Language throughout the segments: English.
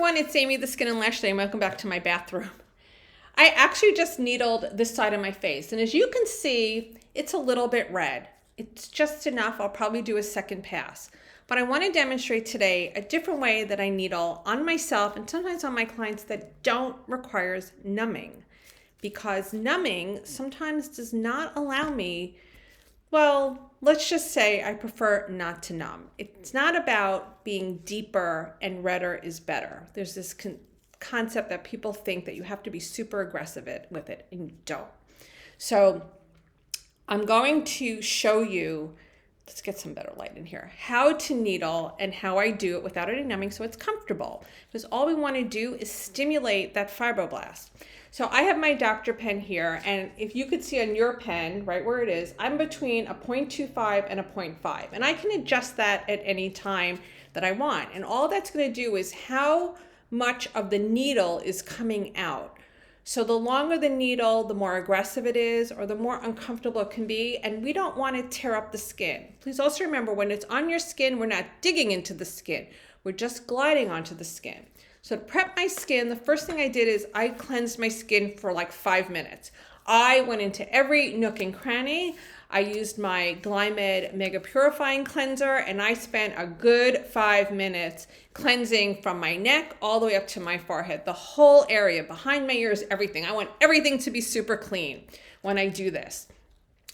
everyone, it's Amy, the Skin and Lash Lady. Welcome back to my bathroom. I actually just needled this side of my face, and as you can see, it's a little bit red. It's just enough. I'll probably do a second pass. But I want to demonstrate today a different way that I needle on myself and sometimes on my clients that don't requires numbing. Because numbing sometimes does not allow me, well, let's just say I prefer not to numb. It's not about being deeper and redder is better. There's this concept that people think that you have to be super aggressive with it, and you don't. So I'm going to show you, let's get some better light in here, how to needle and how I do it without any numbing so it's comfortable. Because all we want to do is stimulate that fibroblast. So I have my doctor pen here, and if you could see on your pen, right where it is, I'm between a 0.25 and a 0.5. And I can adjust that at any time that I want. And all that's going to do is how much of the needle is coming out. So the longer the needle, the more aggressive it is, or the more uncomfortable it can be, and we don't want to tear up the skin. Please also remember, when it's on your skin, we're not digging into the skin. We're just gliding onto the skin. So to prep my skin, the first thing I did is I cleansed my skin for like 5 minutes. I went into every nook and cranny. I used my Glymed Mega Purifying Cleanser, and I spent a good 5 minutes cleansing from my neck all the way up to my forehead, the whole area, behind my ears, everything. I want everything to be super clean when I do this.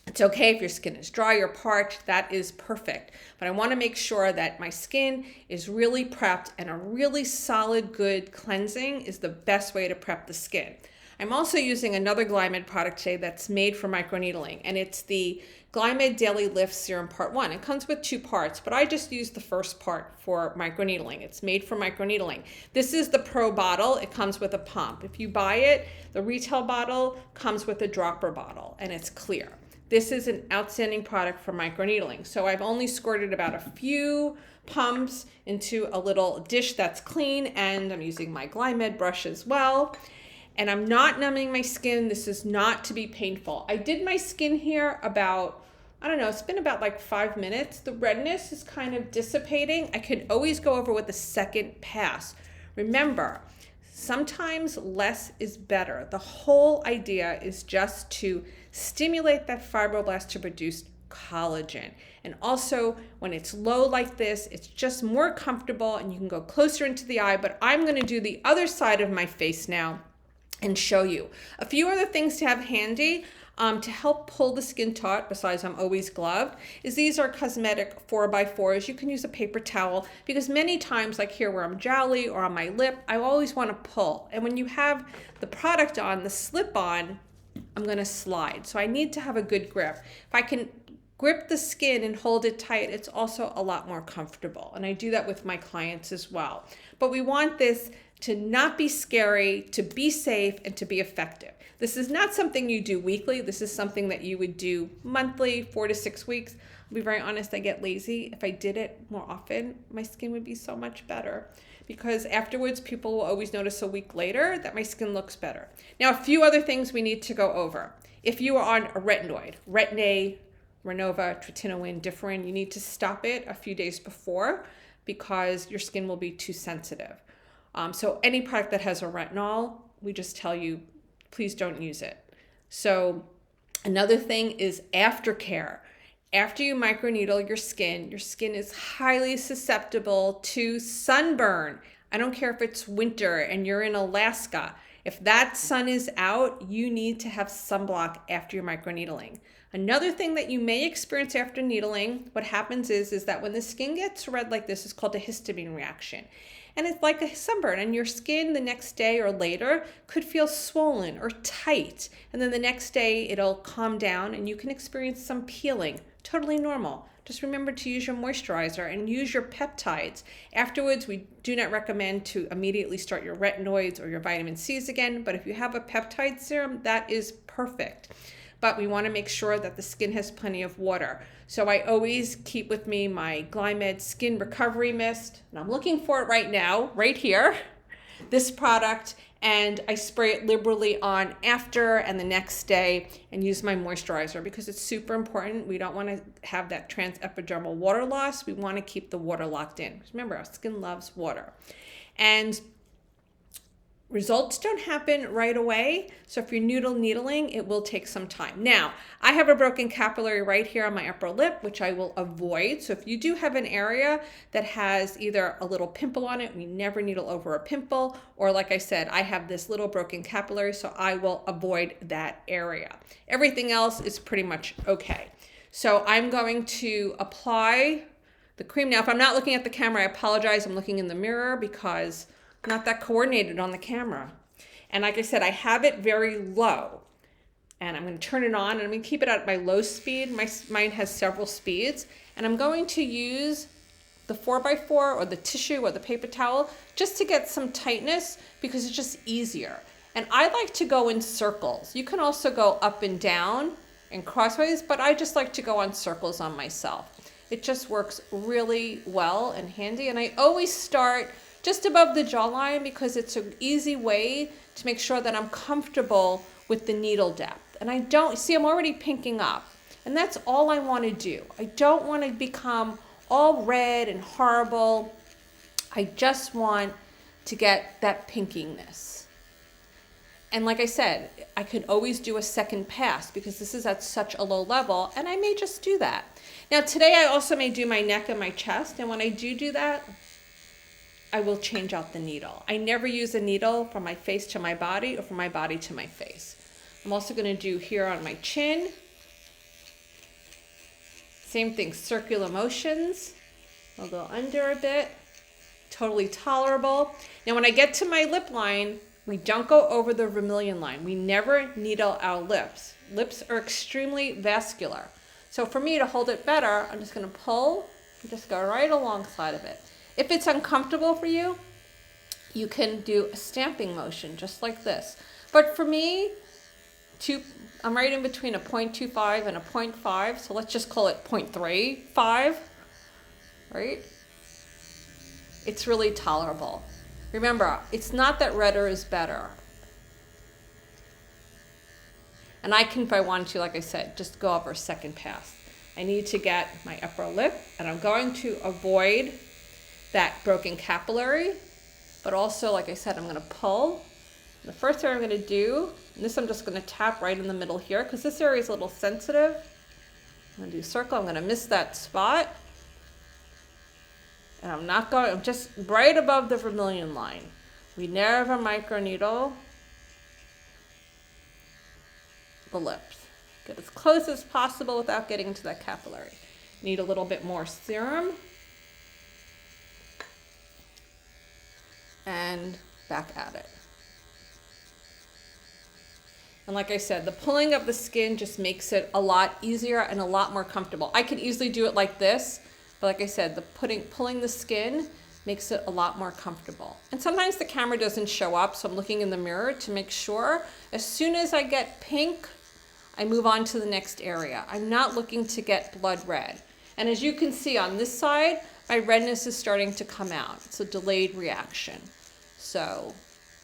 It's okay if your skin is dry or parched, that is perfect. But I want to make sure that my skin is really prepped, and a really solid, good cleansing is the best way to prep the skin. I'm also using another Glymed product today that's made for microneedling, and it's the Glymed Daily Lift Serum Part 1. It comes with 2 parts, but I just used the first part for microneedling. It's made for microneedling. This is the Pro bottle. It comes with a pump. If you buy it, the retail bottle comes with a dropper bottle, and it's clear. This is an outstanding product for microneedling. So I've only squirted about a few pumps into a little dish that's clean, and I'm using my Glymed brush as well. And I'm not numbing my skin. This is not to be painful. I did my skin here about, I don't know, it's been about like 5 minutes. The redness is kind of dissipating. I could always go over with a second pass. Remember, sometimes less is better. The whole idea is just to stimulate that fibroblast to produce collagen. And also, when it's low like this, it's just more comfortable and you can go closer into the eye. But I'm going to do the other side of my face now and show you. A few other things to have handy to help pull the skin taut, besides I'm always gloved, is these are cosmetic 4x4s. You can use a paper towel, because many times, like here where I'm jowly or on my lip, I always want to pull. And when you have the product on, the slip on, I'm going to slide. So I need to have a good grip. If I can grip the skin and hold it tight, it's also a lot more comfortable. And I do that with my clients as well. But we want this to not be scary, to be safe, and to be effective. This is not something you do weekly. This is something that you would do monthly, 4 to 6 weeks. I'll be very honest, I get lazy. If I did it more often, my skin would be so much better, because afterwards people will always notice a week later that my skin looks better. Now, a few other things we need to go over. If you are on a retinoid, Retin-A, Renova, Tretinoin, Differin, you need to stop it a few days before, because your skin will be too sensitive. So any product that has a retinol, we just tell you, please don't use it. So another thing is aftercare. After you microneedle your skin is highly susceptible to sunburn. I don't care if it's winter and you're in Alaska. If that sun is out, you need to have sunblock after your microneedling. Another thing that you may experience after needling, what happens is that when the skin gets red like this, it's called a histamine reaction. And it's like a sunburn, and your skin the next day or later could feel swollen or tight. And then the next day it'll calm down and you can experience some peeling. Totally normal. Just remember to use your moisturizer and use your peptides. Afterwards, we do not recommend to immediately start your retinoids or your vitamin C's again, but if you have a peptide serum, that is perfect. But we want to make sure that the skin has plenty of water. So I always keep with me my Glymed Skin Recovery Mist, and I'm looking for it right now, right here, this product, and I spray it liberally on after and the next day and use my moisturizer, because it's super important. We don't want to have that transepidermal water loss. We want to keep the water locked in. Remember, our skin loves water. And results don't happen right away. So if you're needling, it will take some time. Now, I have a broken capillary right here on my upper lip, which I will avoid. So if you do have an area that has either a little pimple on it, we never needle over a pimple, or like I said, I have this little broken capillary, so I will avoid that area. Everything else is pretty much okay. So I'm going to apply the cream. Now, if I'm not looking at the camera, I apologize. I'm looking in the mirror because I'm not that coordinated on the camera. And like I said, I have it very low. And I'm going to turn it on, and I'm going to keep it at my low speed. Mine has several speeds. And I'm going to use the 4x4 or the tissue or the paper towel just to get some tightness because it's just easier. And I like to go in circles. You can also go up and down and crossways, but I just like to go on circles on myself. It just works really well and handy. And I always start just above the jawline because it's an easy way to make sure that I'm comfortable with the needle depth. And I don't, see, I'm already pinking up. And that's all I want to do. I don't want to become all red and horrible. I just want to get that pinkiness. And like I said, I could always do a second pass because this is at such a low level, and I may just do that. Now today I also may do my neck and my chest, and when I do that, I will change out the needle. I never use a needle from my face to my body or from my body to my face. I'm also going to do here on my chin. Same thing, circular motions. I'll go under a bit. Totally tolerable. Now when I get to my lip line, we don't go over the vermilion line. We never needle our lips. Lips are extremely vascular. So for me to hold it better, I'm just going to pull and just go right alongside of it. If it's uncomfortable for you, you can do a stamping motion just like this. But for me, I'm right in between a 0.25 and a 0.5, so let's just call it 0.35, right? It's really tolerable. Remember, it's not that redder is better. And I can, if I want to, like I said, just go over a second pass. I need to get my upper lip, and I'm going to avoid that broken capillary, but also, like I said, I'm going to pull. The first thing I'm going to do, and this I'm just going to tap right in the middle here because this area is a little sensitive. I'm going to do circle. I'm going to miss that spot. And I'm just right above the vermilion line. We never microneedle the lips. Get as close as possible without getting into that capillary. Need a little bit more serum. And back at it. And like I said, the pulling of the skin just makes it a lot easier and a lot more comfortable. I could easily do it like this, but like I said, the pulling the skin makes it a lot more comfortable. And sometimes the camera doesn't show up, so I'm looking in the mirror to make sure. As soon as I get pink, I move on to the next area. I'm not looking to get blood red. And as you can see on this side, my redness is starting to come out. It's a delayed reaction. So,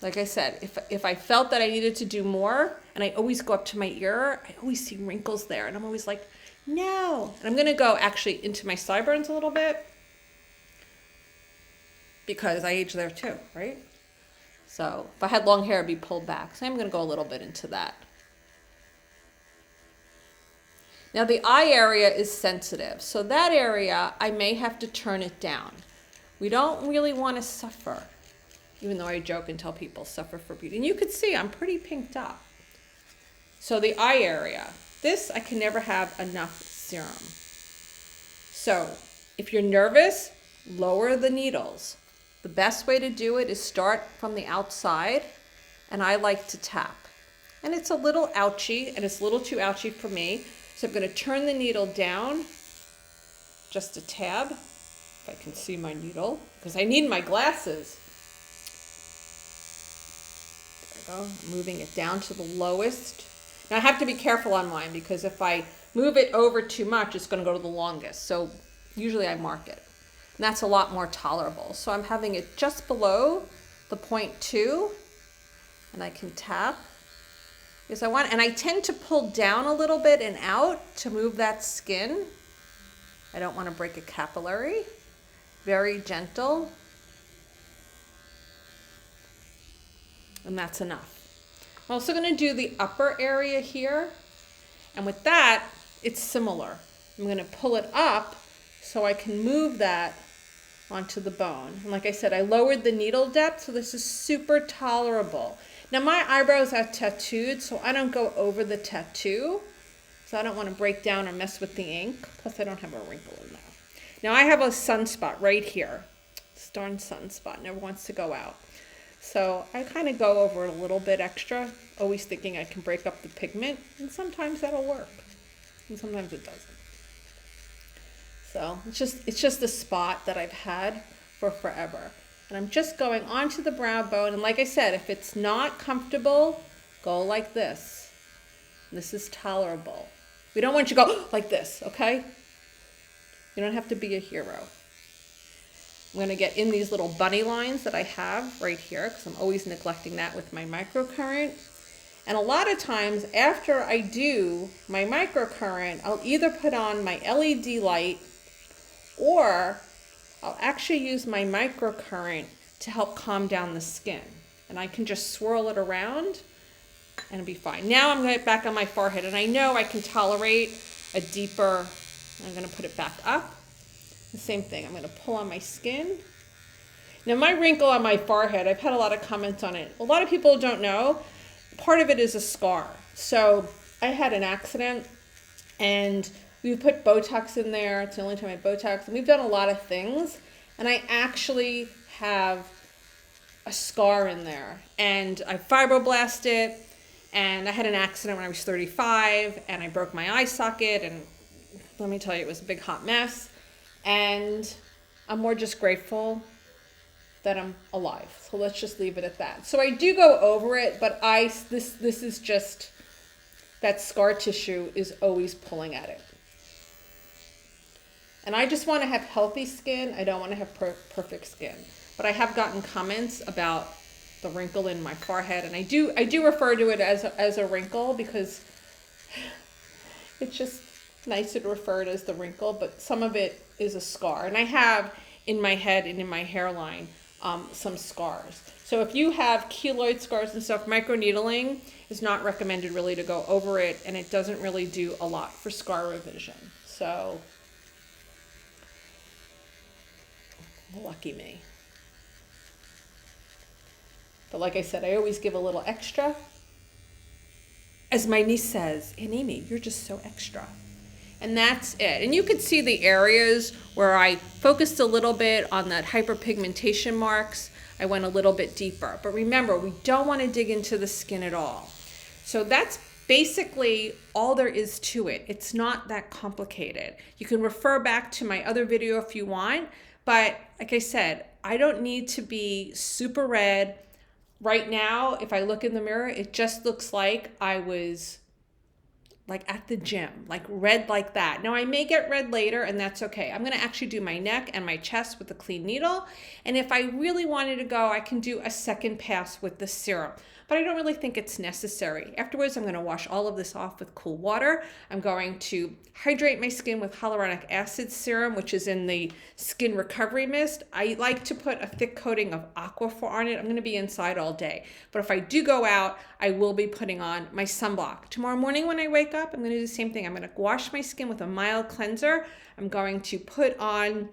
like I said, if I felt that I needed to do more, and I always go up to my ear, I always see wrinkles there, and I'm always like, no. And I'm going to go actually into my sideburns a little bit because I age there too, right? So if I had long hair, it'd be pulled back. So I'm going to go a little bit into that. Now the eye area is sensitive, so that area I may have to turn it down. We don't really want to suffer, even though I joke and tell people suffer for beauty. And you can see I'm pretty pinked up. So the eye area, this I can never have enough serum. So if you're nervous, lower the needles. The best way to do it is start from the outside, and I like to tap. And it's a little ouchy, and it's a little too ouchy for me. So I'm going to turn the needle down just a tad, if I can see my needle, because I need my glasses. There we go, moving it down to the lowest. Now I have to be careful on mine because if I move it over too much, it's going to go to the longest. So usually I mark it. And that's a lot more tolerable. So I'm having it just below the 0.2, and I can tap. Because and I tend to pull down a little bit and out to move that skin. I don't want to break a capillary. Very gentle. and that's enough. I'm also going to do the upper area here, and with that, it's similar. I'm going to pull it up so I can move that onto the bone. And like I said, I lowered the needle depth, so this is super tolerable. Now my eyebrows are tattooed, so I don't go over the tattoo, so I don't want to break down or mess with the ink. Plus I don't have a wrinkle in there. Now I have a sunspot right here. This darn sunspot never wants to go out. So I kind of go over it a little bit extra, always thinking I can break up the pigment, and sometimes that'll work, and sometimes it doesn't. So it's just a spot that I've had for forever. And I'm just going onto the brow bone, and like I said, if it's not comfortable, go like this. This is tolerable. We don't want you to go like this, okay? You don't have to be a hero. I'm going to get in these little bunny lines that I have right here, because I'm always neglecting that with my microcurrent. And a lot of times after I do my microcurrent, I'll either put on my LED light, or I'll actually use my microcurrent to help calm down the skin. And I can just swirl it around and it'll be fine. Now I'm going back on my forehead, and I know I can tolerate a deeper, I'm going to put it back up. The same thing, I'm going to pull on my skin. Now my wrinkle on my forehead, I've had a lot of comments on it. A lot of people don't know, part of it is a scar. So I had an accident and we put Botox in there. It's the only time I Botox. And we've done a lot of things. And I actually have a scar in there. And I fibroblasted. And I had an accident when I was 35. And I broke my eye socket. And let me tell you, it was a big hot mess. And I'm more just grateful that I'm alive. So let's just leave it at that. So I do go over it. But this is just, that scar tissue is always pulling at it. And I just want to have healthy skin. I don't want to have perfect skin. But I have gotten comments about the wrinkle in my forehead. And I do refer to it as a wrinkle, because it's just nicer to refer to it as the wrinkle. But some of it is a scar. And I have in my head and in my hairline some scars. So if you have keloid scars and stuff, microneedling is not recommended really to go over it. And it doesn't really do a lot for scar revision. So lucky me. But like I said, I always give a little extra. As my niece says, "Aunt Amy, you're just so extra." And that's it. And you could see the areas where I focused a little bit on that hyperpigmentation marks. I went a little bit deeper. But remember, we don't want to dig into the skin at all. So that's basically all there is to it. It's not that complicated. You can refer back to my other video if you want. But like I said, I don't need to be super red. Right now, if I look in the mirror, it just looks like I was like at the gym, like red like that. Now I may get red later, and that's okay. I'm gonna actually do my neck and my chest with a clean needle. And if I really wanted to go, I can do a second pass with the serum. But I don't really think it's necessary. Afterwards, I'm going to wash all of this off with cool water. I'm going to hydrate my skin with hyaluronic acid serum, which is in the skin recovery mist. I like to put a thick coating of Aquaphor on it. I'm going to be inside all day. But if I do go out, I will be putting on my sunblock. Tomorrow morning when I wake up, I'm going to do the same thing. I'm going to wash my skin with a mild cleanser. I'm going to put on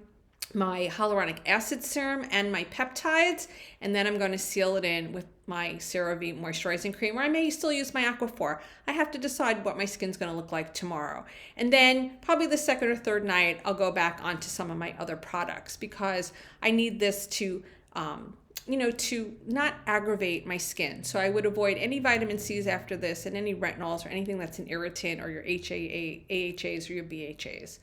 my hyaluronic acid serum and my peptides, and then I'm going to seal it in with my Cerave moisturizing cream, or I may still use my Aquaphor. I have to decide what my skin's going to look like tomorrow. And then probably the second or third night, I'll go back onto some of my other products, because I need this to to not aggravate my skin. So I would avoid any vitamin C's after this, and any retinols or anything that's an irritant, or your AHAs or your BHAs.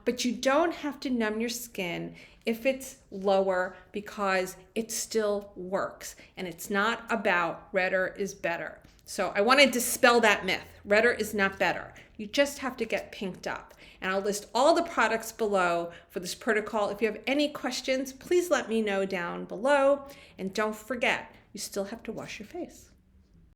But you don't have to numb your skin if it's lower, because it still works. And it's not about redder is better. So I want to dispel that myth. Redder is not better. You just have to get pinked up. And I'll list all the products below for this protocol. If you have any questions, please let me know down below. And don't forget, you still have to wash your face.